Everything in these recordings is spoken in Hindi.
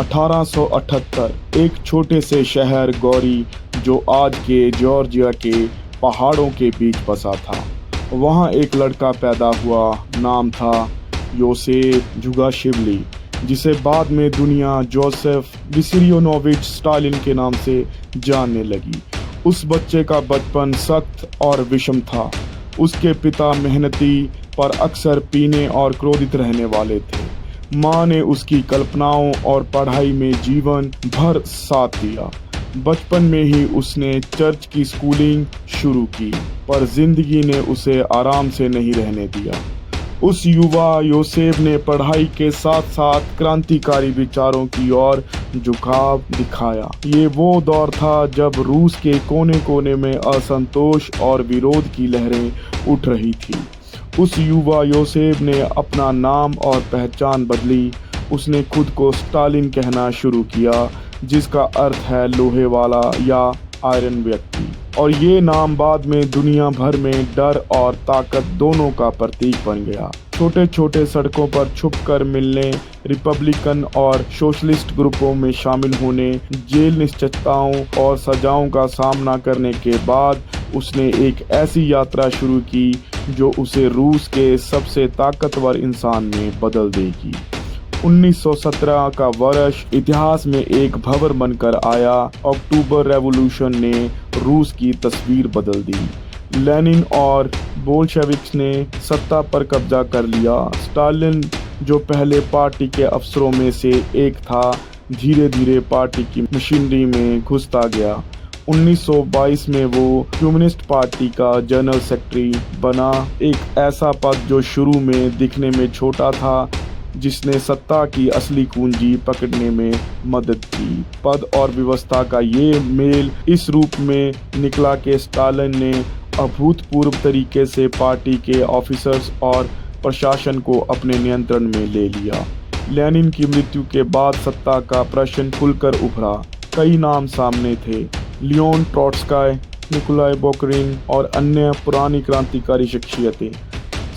1878 एक छोटे से शहर गौरी, जो आज के जॉर्जिया के पहाड़ों के बीच बसा था, वहाँ एक लड़का पैदा हुआ। नाम था योसेफ जुगाशिवली, जिसे बाद में दुनिया जोसेफ विसिरियोनोविच स्टालिन के नाम से जानने लगी। उस बच्चे का बचपन सख्त और विषम था। उसके पिता मेहनती पर अक्सर पीने और क्रोधित रहने वाले थे। माँ ने उसकी कल्पनाओं और पढ़ाई में जीवन भर साथ दिया। बचपन में ही उसने चर्च की स्कूलिंग शुरू की, पर जिंदगी ने उसे आराम से नहीं रहने दिया। उस युवा योसेफ ने पढ़ाई के साथ साथ क्रांतिकारी विचारों की ओर झुकाव दिखाया। ये वो दौर था जब रूस के कोने कोने में असंतोष और विरोध की लहरें उठ रही थी। उस युवा योसेफ ने अपना नाम और पहचान बदली। उसने खुद को स्टालिन कहना शुरू किया, जिसका अर्थ है लोहे वाला या आयरन व्यक्ति, और ये नाम बाद में दुनिया भर में डर और ताकत दोनों का प्रतीक बन गया। छोटे छोटे सड़कों पर छुपकर मिलने, रिपब्लिकन और सोशलिस्ट ग्रुपों में शामिल होने, जेल निश्चितताओं और सजाओं का सामना करने के बाद उसने एक ऐसी यात्रा शुरू की जो उसे रूस के सबसे ताकतवर इंसान में बदल देगी। 1917 का वर्ष इतिहास में एक भंवर बनकर आया। अक्टूबर रेवोल्यूशन ने रूस की तस्वीर बदल दी। लेनिन और बोल्शेविक्स ने सत्ता पर कब्जा कर लिया। स्टालिन, जो पहले पार्टी के अफसरों में से एक था, धीरे धीरे पार्टी की मशीनरी में घुसता गया। 1922 में वो कम्युनिस्ट पार्टी का जनरल सेक्रेटरी बना, एक ऐसा पद जो शुरू में दिखने में छोटा था, जिसने सत्ता की असली कुंजी पकड़ने में मदद की। पद और व्यवस्था का ये मेल इस रूप में निकला कि स्टालिन ने अभूतपूर्व तरीके से पार्टी के ऑफिसर्स और प्रशासन को अपने नियंत्रण में ले लिया। लेनिन की मृत्यु के बाद सत्ता का प्रश्न खुलकर उभरा। कई नाम सामने थे: लियोन ट्रोट्स्की, निकोलाई बोकरिन और अन्य पुरानी क्रांतिकारी शख्सियतें।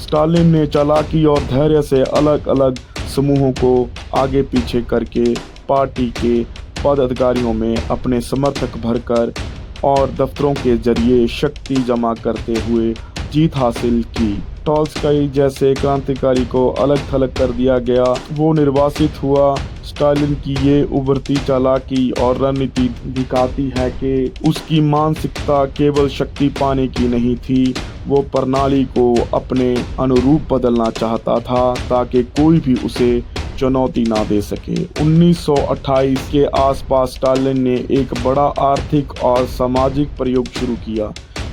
स्टालिन ने चालाकी और धैर्य से अलग अलग समूहों को आगे पीछे करके पार्टी के पदाधिकारियों में अपने समर्थक भरकर और दफ्तरों के जरिए शक्ति जमा करते हुए जीत हासिल की। ट्रोट्स्की जैसे क्रांतिकारी को अलग थलग कर दिया गया, वो निर्वासित हुआ। स्टालिन की ये उभरती चालाकी और रणनीति दिखाती है कि उसकी मानसिकता केवल शक्ति पाने की नहीं थी, वो प्रणाली को अपने अनुरूप बदलना चाहता था ताकि कोई भी उसे चुनौती ना दे सके। 1928 के आसपास स्टालिन ने एक बड़ा आर्थिक और सामाजिक प्रयोग शुरू किया,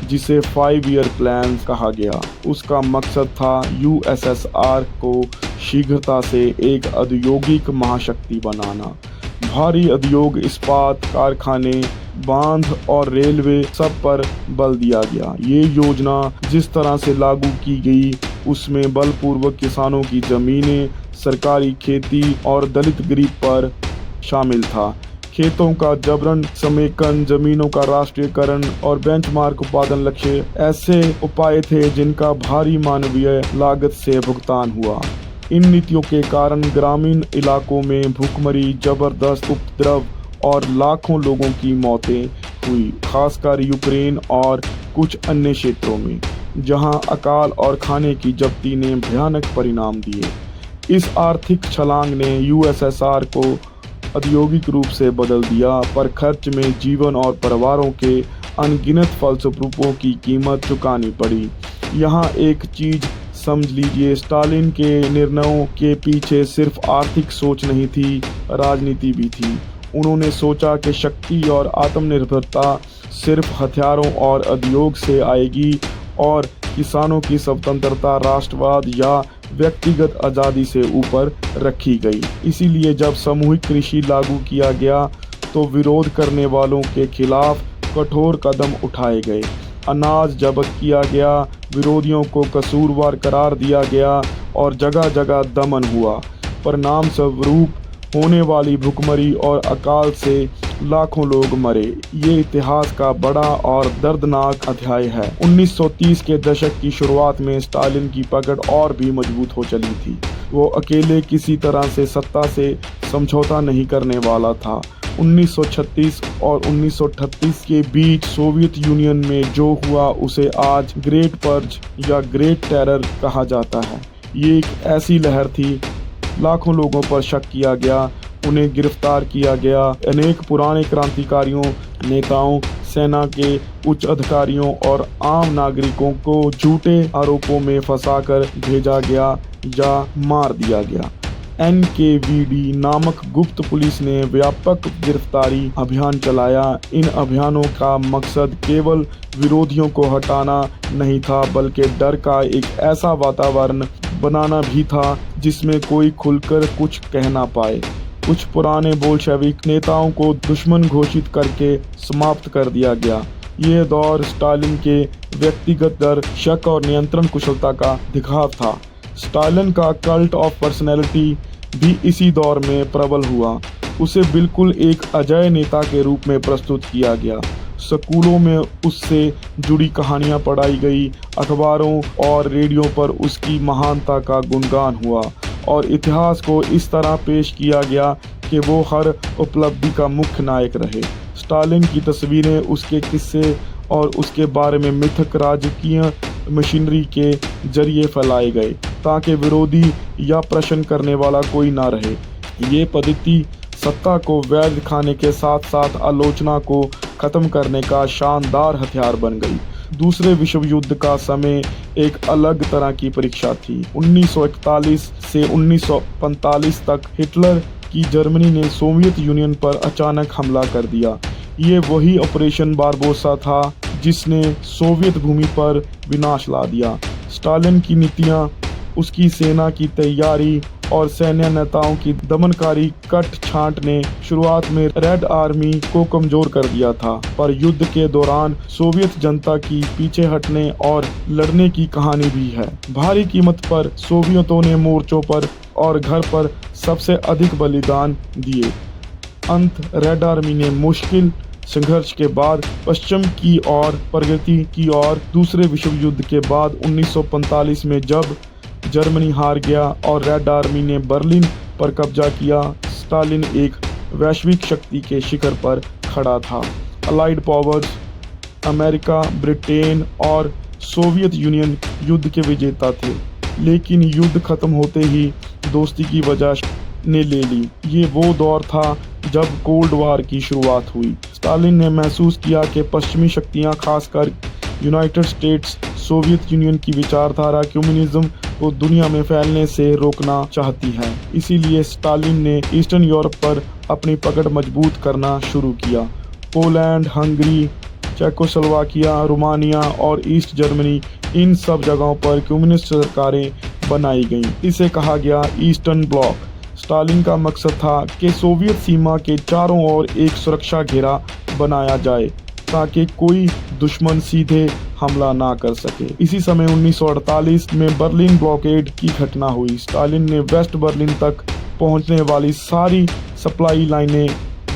जिसे 5 ईयर प्लान कहा गया। उसका मकसद था यूएसएसआर को शीघ्रता से एक औद्योगिक महाशक्ति बनाना। भारी उद्योग, इस्पात कारखाने, बांध और रेलवे, सब पर बल दिया गया। ये योजना जिस तरह से लागू की गई, उसमें बलपूर्वक किसानों की जमीनें, सरकारी खेती और दलित गरीब पर शामिल था। खेतों का जबरन समेकन, जमीनों का राष्ट्रीयकरण और बेंचमार्क उत्पादन लक्ष्य ऐसे उपाय थे जिनका भारी मानवीय लागत से भुगतान हुआ। इन नीतियों के कारण ग्रामीण इलाकों में भूखमरी, जबरदस्त उपद्रव और लाखों लोगों की मौतें हुई, खासकर यूक्रेन और कुछ अन्य क्षेत्रों में, जहां अकाल और खाने की जब्ती ने भयानक परिणाम दिए। इस आर्थिक छलांग ने यूएसएसआर को औद्योगिक रूप से बदल दिया, पर खर्च में जीवन और परिवारों के अनगिनत फलस्वरूपों की कीमत चुकानी पड़ी। यहाँ एक चीज समझ लीजिए, स्टालिन के निर्णयों के पीछे सिर्फ आर्थिक सोच नहीं थी, राजनीति भी थी। उन्होंने सोचा कि शक्ति और आत्मनिर्भरता सिर्फ हथियारों और उद्योग से आएगी और किसानों की स्वतंत्रता राष्ट्रवाद या व्यक्तिगत आज़ादी से ऊपर रखी गई। इसीलिए जब सामूहिक कृषि लागू किया गया तो विरोध करने वालों के खिलाफ कठोर कदम उठाए गए। अनाज जब्त किया गया, विरोधियों को कसूरवार करार दिया गया और जगह जगह दमन हुआ। परिणाम स्वरूप होने वाली भूखमरी और अकाल से लाखों लोग मरे। ये इतिहास का बड़ा और दर्दनाक अध्याय है। 1930 के दशक की शुरुआत में स्टालिन की पकड़ और भी मजबूत हो चली थी। वो अकेले किसी तरह से सत्ता से समझौता नहीं करने वाला था। 1936 और 1938 के बीच सोवियत यूनियन में जो हुआ उसे आज ग्रेट पर्ज या ग्रेट टेरर कहा जाता है। ये एक ऐसी लहर थी, लाखों लोगों पर शक किया गया, उन्हें गिरफ्तार किया गया। अनेक पुराने क्रांतिकारियों, नेताओं, सेना के उच्च अधिकारियों और आम नागरिकों को झूठे आरोपों में फंसाकर भेजा गया या मार दिया गया। NKVD नामक गुप्त पुलिस ने व्यापक गिरफ्तारी अभियान चलाया। इन अभियानों का मकसद केवल विरोधियों को हटाना नहीं था, बल्कि डर का एक ऐसा वातावरण बनाना भी था जिसमें कोई खुलकर कुछ कह ना पाए। कुछ पुराने बोल्शेविक नेताओं को दुश्मन घोषित करके समाप्त कर दिया गया। यह दौर स्टालिन के व्यक्तिगत डर, शक और नियंत्रण कुशलता का दिखाव था। स्टालिन का कल्ट ऑफ पर्सनैलिटी भी इसी दौर में प्रबल हुआ। उसे बिल्कुल एक अजेय नेता के रूप में प्रस्तुत किया गया। स्कूलों में उससे जुड़ी कहानियां पढ़ाई गई, अखबारों और रेडियो पर उसकी महानता का गुणगान हुआ और इतिहास को इस तरह पेश किया गया कि वो हर उपलब्धि का मुख्य नायक रहे। स्टालिन की तस्वीरें, उसके किस्से और उसके बारे में मिथक राजकीय मशीनरी के जरिए फैलाए गए ताकि विरोधी या प्रश्न करने वाला कोई ना रहे। ये पद्धति सत्ता को वैध दिखाने के साथ साथ आलोचना को खत्म करने का शानदार हथियार बन गई। दूसरे विश्व युद्ध का समय एक अलग तरह की परीक्षा थी। 1941 से 1945 तक हिटलर की जर्मनी ने सोवियत यूनियन पर अचानक हमला कर दिया। ये वही ऑपरेशन बारबोसा था जिसने सोवियत भूमि पर विनाश ला दिया। स्टालिन की नीतियां, उसकी सेना की तैयारी और सैन्य नेताओं की दमनकारी कट छांट ने शुरुआत में रेड आर्मी को कमजोर कर दिया था, पर युद्ध के दौरान सोवियत जनता की पीछे हटने और लड़ने की कहानी भी है। भारी कीमत पर सोवियतों ने मोर्चों पर और घर पर सबसे अधिक बलिदान दिए। अंत रेड आर्मी ने मुश्किल संघर्ष के बाद पश्चिम की ओर प्रगति की और दूसरे विश्व युद्ध के बाद 1945 में जब जर्मनी हार गया और रेड आर्मी ने बर्लिन पर कब्जा किया, स्टालिन एक वैश्विक शक्ति के शिखर पर खड़ा था। अलाइड पावर्स, अमेरिका, ब्रिटेन और सोवियत यूनियन युद्ध के विजेता थे, लेकिन युद्ध खत्म होते ही दोस्ती की वजह ने ले ली। ये वो दौर था जब कोल्ड वार की शुरुआत हुई। स्टालिन ने महसूस किया कि पश्चिमी शक्तियां, खासकर यूनाइटेड स्टेट्स, सोवियत यूनियन की विचारधारा कम्युनिज्म को दुनिया में फैलने से रोकना चाहती है। इसीलिए स्टालिन ने ईस्टर्न यूरोप पर अपनी पकड़ मजबूत करना शुरू किया। पोलैंड, हंगरी, चेकोस्लोवाकिया, रोमानिया और ईस्ट जर्मनी, इन सब जगहों पर कम्युनिस्ट सरकारें बनाई गईं। इसे कहा गया ईस्टर्न ब्लॉक। स्टालिन का मकसद था कि सोवियत सीमा के चारों ओर एक सुरक्षा घेरा बनाया जाए ताकि कोई दुश्मन सीधे हमला ना कर सके। इसी समय 1948 में बर्लिन ब्लॉकेड की घटना हुई। स्टालिन ने वेस्ट बर्लिन तक पहुंचने वाली सारी सप्लाई लाइनें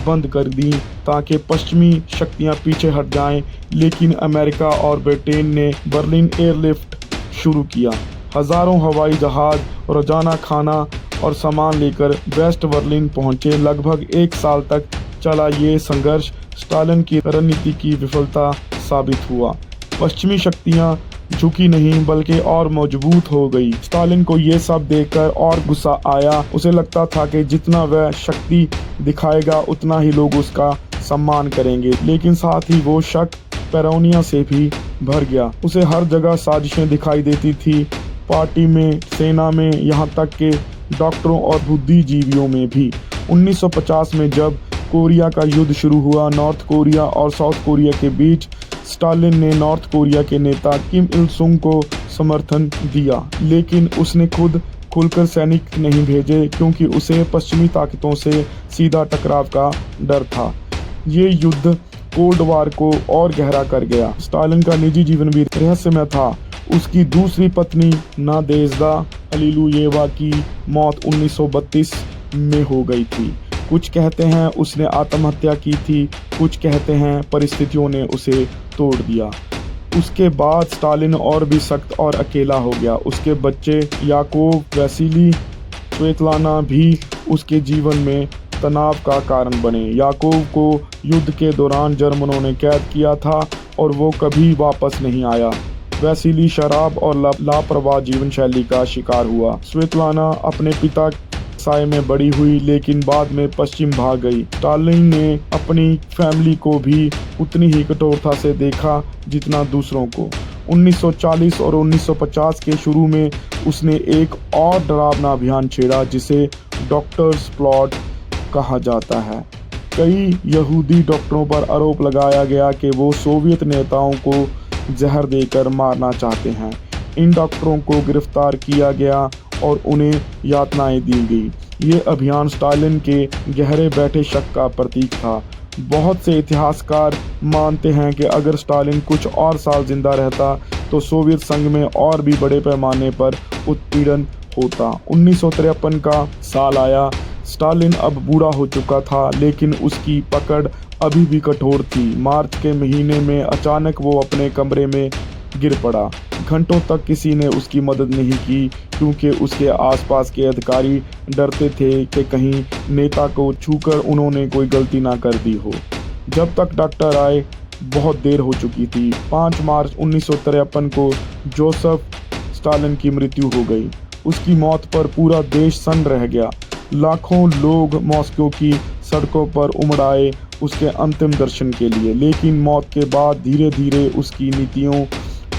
बंद कर दी ताकि पश्चिमी शक्तियां पीछे हट जाएं, लेकिन अमेरिका और ब्रिटेन ने बर्लिन एयरलिफ्ट शुरू किया। हजारों हवाई जहाज रोजाना खाना और सामान लेकर वेस्ट बर्लिन पहुंचे। लगभग एक साल तक चला ये संघर्ष स्टालिन की रणनीति की विफलता साबित हुआ। पश्चिमी शक्तियां झुकी नहीं बल्कि और मजबूत हो गई। स्टालिन को ये सब देखकर और गुस्सा आया। उसे लगता था कि जितना वह शक्ति दिखाएगा उतना ही लोग उसका सम्मान करेंगे, लेकिन साथ ही वो शक पैरोनिया से भी भर गया। उसे हर जगह साजिशें दिखाई देती थी, पार्टी में, सेना में, यहाँ तक के डॉक्टरों और बुद्धिजीवियों में भी। 1950 में जब कोरिया का युद्ध शुरू हुआ, नॉर्थ कोरिया और साउथ कोरिया के बीच, स्टालिन ने नॉर्थ कोरिया के नेता किम इल सुंग को समर्थन दिया, लेकिन उसने खुद खुलकर सैनिक नहीं भेजे क्योंकि उसे पश्चिमी ताकतों से सीधा टकराव का डर था। ये युद्ध कोल्ड वार को और गहरा कर गया। स्टालिन का निजी जीवन भी रहस्यमय था। उसकी दूसरी पत्नी नादेज़्दा अलीलुयेवा की मौत 1932 में हो गई थी। कुछ कहते हैं उसने आत्महत्या की थी, कुछ कहते हैं परिस्थितियों ने उसे तोड़ दिया। उसके बाद स्टालिन और भी सख्त और अकेला हो गया। उसके बच्चे याकोव, वैसिली स्वेतलाना भी उसके जीवन में तनाव का कारण बने। याकूब को युद्ध के दौरान जर्मनों ने कैद किया था और वो कभी वापस नहीं आया। वैसिली शराब और लापरवाह जीवन शैली का शिकार हुआ। स्वेतलाना अपने पिता साय में बड़ी हुई, लेकिन बाद में पश्चिम भाग गई। स्टालिन ने अपनी फैमिली को भी उतनी ही कठोरता से देखा जितना दूसरों को। 1940 और 1950 के शुरू में उसने एक और डरावना अभियान छेड़ा जिसे डॉक्टर्स प्लॉट कहा जाता है। कई यहूदी डॉक्टरों पर आरोप लगाया गया कि वो सोवियत नेताओं को जहर देकर मारना चाहते हैं। इन डॉक्टरों को गिरफ्तार किया गया और उन्हें यातनाएं दी गई। ये अभियान स्टालिन के गहरे बैठे शक का प्रतीक था। बहुत से इतिहासकार मानते हैं कि अगर स्टालिन कुछ और साल जिंदा रहता तो सोवियत संघ में और भी बड़े पैमाने पर उत्पीड़न होता। 1953 का साल आया। स्टालिन अब बूढ़ा हो चुका था, लेकिन उसकी पकड़ अभी भी कठोर थी। मार्च के महीने में अचानक वो अपने कमरे में गिर पड़ा। घंटों तक किसी ने उसकी मदद नहीं की, क्योंकि उसके आसपास के अधिकारी डरते थे कि कहीं नेता को छूकर उन्होंने कोई गलती ना कर दी हो। जब तक डॉक्टर आए बहुत देर हो चुकी थी। 5 मार्च 1953 को जोसेफ स्टालिन की मृत्यु हो गई। उसकी मौत पर पूरा देश सन्न रह गया। लाखों लोग मॉस्को की सड़कों पर उमड़ आए उसके अंतिम दर्शन के लिए, लेकिन मौत के बाद धीरे धीरे उसकी नीतियों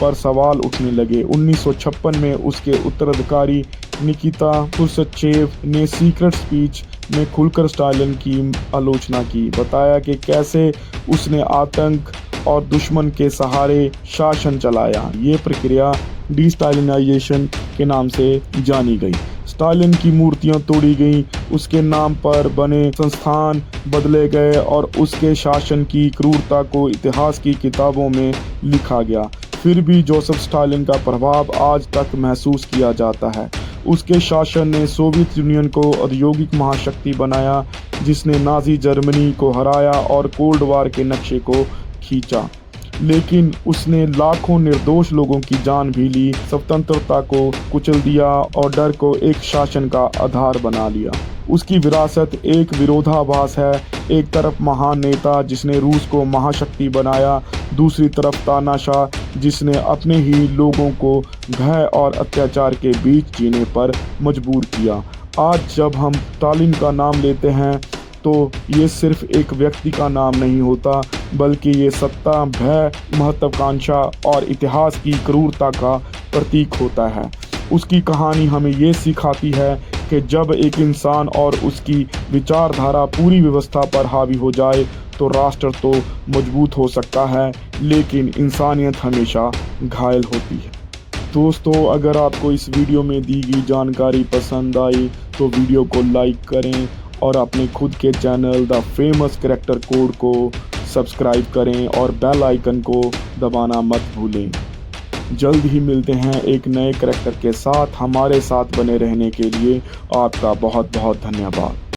पर सवाल उठने लगे। 1956 में उसके उत्तराधिकारी निकिता खुर्श्चेव ने सीक्रेट स्पीच में खुलकर स्टालिन की आलोचना की। बताया कि कैसे उसने आतंक और दुश्मन के सहारे शासन चलाया। ये प्रक्रिया डिस्टालिनाइजेशन के नाम से जानी गई। स्टालिन की मूर्तियां तोड़ी गईं, उसके नाम पर बने संस्थान बदले गए और उसके शासन की क्रूरता को इतिहास की किताबों में लिखा गया। फिर भी जोसेफ स्टालिन का प्रभाव आज तक महसूस किया जाता है। उसके शासन ने सोवियत यूनियन को औद्योगिक महाशक्ति बनाया, जिसने नाजी जर्मनी को हराया और कोल्ड वार के नक्शे को खींचा। लेकिन उसने लाखों निर्दोष लोगों की जान भी ली, स्वतंत्रता को कुचल दिया और डर को एक शासन का आधार बना लिया। उसकी विरासत एक विरोधाभास है। एक तरफ महान नेता जिसने रूस को महाशक्ति बनाया, दूसरी तरफ तानाशाह जिसने अपने ही लोगों को भय और अत्याचार के बीच जीने पर मजबूर किया। आज जब हम स्टालिन का नाम लेते हैं तो ये सिर्फ एक व्यक्ति का नाम नहीं होता, बल्कि ये सत्ता, भय, महत्वाकांक्षा और इतिहास की क्रूरता का प्रतीक होता है। उसकी कहानी हमें ये सिखाती है कि जब एक इंसान और उसकी विचारधारा पूरी व्यवस्था पर हावी हो जाए तो राष्ट्र तो मजबूत हो सकता है, लेकिन इंसानियत हमेशा घायल होती है। दोस्तों, अगर आपको इस वीडियो में दी गई जानकारी पसंद आई तो वीडियो को लाइक करें और अपने खुद के channel the famous character code को सब्सक्राइब करें और बेल आइकन को दबाना मत भूलें। जल्द ही मिलते हैं एक नए कैरेक्टर के साथ। हमारे साथ बने रहने के लिए आपका बहुत बहुत धन्यवाद।